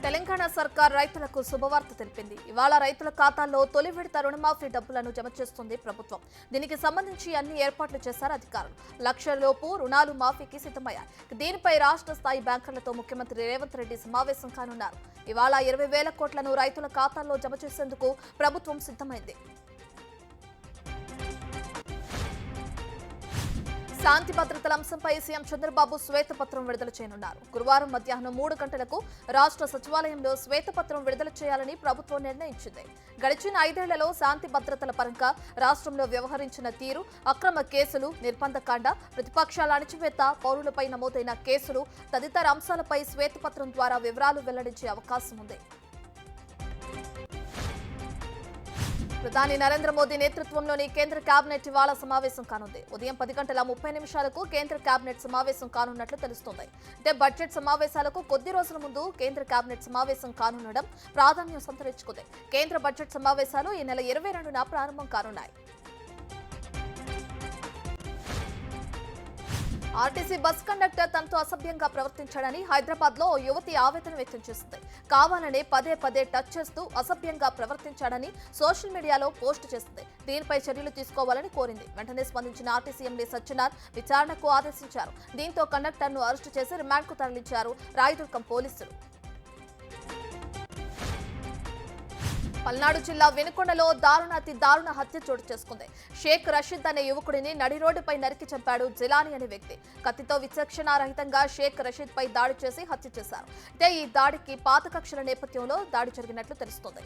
తెలంగాణ సర్కార్ రైతులకు శుభవార్త తెలిపింది. ఇవాళ రైతుల ఖాతాల్లో తొలి విడత రుణమాఫీ డబ్బులను జమ చేస్తుంది ప్రభుత్వం. దీనికి సంబంధించి అన్ని ఏర్పాట్లు చేశారు అధికారులు. లక్షలోపు రుణాలు మాఫీకి సిద్ధమయ్యాయి. దీనిపై రాష్ట్ర స్థాయి బ్యాంకర్లతో ముఖ్యమంత్రి రేవంత్ రెడ్డి సమావేశం కానున్నారు. ఇవాళ 20,000 కోట్లను రైతుల ఖాతాల్లో జమ చేసేందుకు ప్రభుత్వం సిద్ధమైంది. శాంతి భద్రతల అంశంపై సీఎం చంద్రబాబు శ్వేతపత్రం విడుదల చేయనున్నారు. గురువారం మధ్యాహ్నం 3 గంటలకు రాష్ట్ర సచివాలయంలో శ్వేతపత్రం విడుదల చేయాలని ప్రభుత్వం నిర్ణయించింది. గడిచిన 5 ఏళ్లలో శాంతి భద్రతల పరంగా రాష్ట్రంలో వ్యవహరించిన తీరు, అక్రమ కేసులు, నిర్బంధకాండ, ప్రతిపక్షాల అణచివేత, పౌరులపై నమోదైన కేసులు తదితర అంశాలపై శ్వేతపత్రం ద్వారా వివరాలు వెల్లడించే అవకాశం ఉంది. ప్రధాని నరేంద్ర మోదీ నేతృత్వంలోని కేంద్ర కేబినెట్ ఇవాళ సమావేశం కానుంది. ఉదయం 10:30 కేంద్ర కేబినెట్ సమావేశం కానున్నట్లు తెలుస్తోంది. అంటే బడ్జెట్ సమావేశాలకు కొద్ది రోజుల ముందు కేంద్ర కేబినెట్ సమావేశం కానుండడం ప్రాధాన్యం సంతరించుకుంది. కేంద్ర బడ్జెట్ సమావేశాలు ఈ నెల 22న ప్రారంభం కానున్నాయి. ఆర్టీసీ బస్ కండక్టర్ తనతో అసభ్యంగా ప్రవర్తించాడని హైదరాబాద్ లో యువతి ఆవేదన వ్యక్తం చేసింది. కావాలనే పదే టచ్ చేస్తూ అసభ్యంగా ప్రవర్తించాడని సోషల్ మీడియాలో పోస్టు చేసింది. దీనిపై చర్యలు తీసుకోవాలని కోరింది. వెంటనే స్పందించిన ఆర్టీసీ ఎండీ సత్యనారాయణ విచారణకు ఆదేశించారు. దీంతో కండక్టర్ ను అరెస్టు చేసి రిమాండ్ కు తరలించారు రాయదుర్గం పోలీసులు. పల్నాడు జిల్లా వినుకొండలో దారుణ హత్య చోటు చేసుకుంది. షేక్ రషీద్ అనే యువకుడిని నడి రోడ్డుపై నరికి చంపాడు జిలానీ అనే వ్యక్తి. కత్తితో విచక్షణారహితంగా షేక్ రషీద్ పై దాడి చేసి హత్య చేశారు. అయితే ఈ దాడికి పాత కక్షల నేపథ్యంలో దాడి జరిగినట్లు తెలుస్తోంది.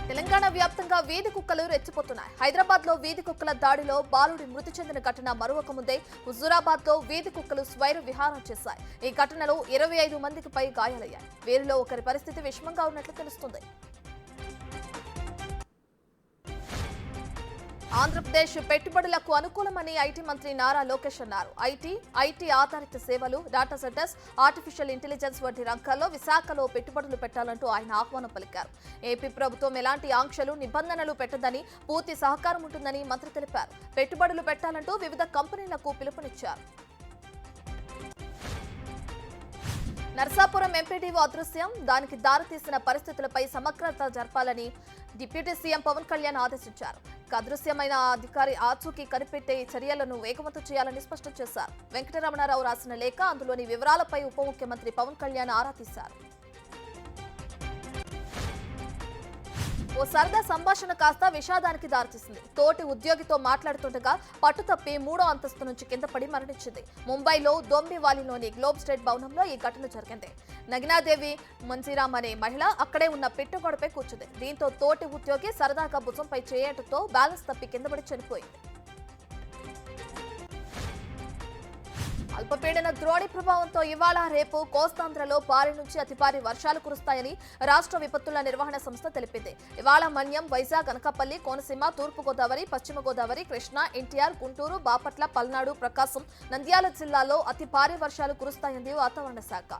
తెలంగాణ వ్యాప్తంగా వీధి కుక్కలు రెచ్చిపోతున్నాయి. హైదరాబాద్ లో వీధి కుక్కల దాడిలో బాలుడి మృతి చెందిన ఘటన మరొక ముందే హుజూరాబాద్ లో వీధి కుక్కలు స్వైర విహారం చేశాయి. ఈ ఘటనలో 25 మందికి పై గాయాలయ్యాయి. వీరిలో ఒకరి పరిస్థితి విషమంగా ఉన్నట్లు తెలుస్తుంది. ఆంధ్రప్రదేశ్ పెట్టుబడులకు అనుకూలమని ఐటీ మంత్రి నారా లోకేష్ అన్నారు. ఐటీ ఆధారిత సేవలు, డేటా సెంటర్స్, ఆర్టిఫిషియల్ ఇంటెలిజెన్స్ వంటి రంగాల్లో విశాఖలో పెట్టుబడులు పెట్టాలంటూ ఆయన ఆహ్వానం పలికారు. ఏపీ ప్రభుత్వం ఎలాంటి ఆంక్షలు, నిబంధనలు పెట్టదని, పూర్తి సహకారం ఉంటుందని మంత్రి తెలిపారు. పెట్టుబడులు పెట్టాలంటూ వివిధ కంపెనీలకు పిలుపునిచ్చారు. నర్సాపురం ఎంపీడీఓ అదృశ్యం, దానికి దారితీసిన పరిస్థితులపై సమగ్రత జరపాలని డిప్యూటీ సీఎం పవన్ కళ్యాణ్ ఆదేశించారు. అదృశ్యమైన అధికారి ఆచూకీ కనిపెట్టే చర్యలను వేగవంతం చేయాలని స్పష్టం చేశారు. వెంకటరమణారావు రాసిన లేఖ, అందులోని వివరాలపై ఉప ముఖ్యమంత్రి పవన్ కళ్యాణ్ ఆరా తీశారు. ఓ సరదా సంభాషణ కాస్త విషాదానికి దారితీసింది. తోటి ఉద్యోగితో మాట్లాడుతుండగా పట్టుతప్పి 3వ అంతస్తు నుంచి కింద పడి మరణించింది. ముంబైలో దొంబివాలిలోని గ్లోబ్ స్టేట్ భవనంలో ఈ ఘటన జరిగింది. నగినాదేవి మంజీరామ్ అనే మహిళ అక్కడే ఉన్న పిట్టుగోడపై కూర్చుంది. దీంతో తోటి ఉద్యోగి సరదాగా భుజంపై చేయటంతో బ్యాలెన్స్ తప్పి కింద పడి చనిపోయింది. అల్పపీడన ద్రోణి ప్రభావంతో ఇవాళ రేపు కోస్తాంధ్రలో భారీ నుంచి అతి భారీ వర్షాలు కురుస్తాయని రాష్ట్ర విపత్తుల నిర్వహణ సంస్థ తెలిపింది. ఇవాళ మన్యం, వైజాగ్, అనకాపల్లి, కోనసీమ, తూర్పు గోదావరి, పశ్చిమ గోదావరి, కృష్ణా, ఎన్టీఆర్, గుంటూరు, బాపట్ల, పల్నాడు, ప్రకాశం, నంద్యాల జిల్లాల్లో అతి భారీ వర్షాలు కురుస్తాయంది వాతావరణ శాఖ.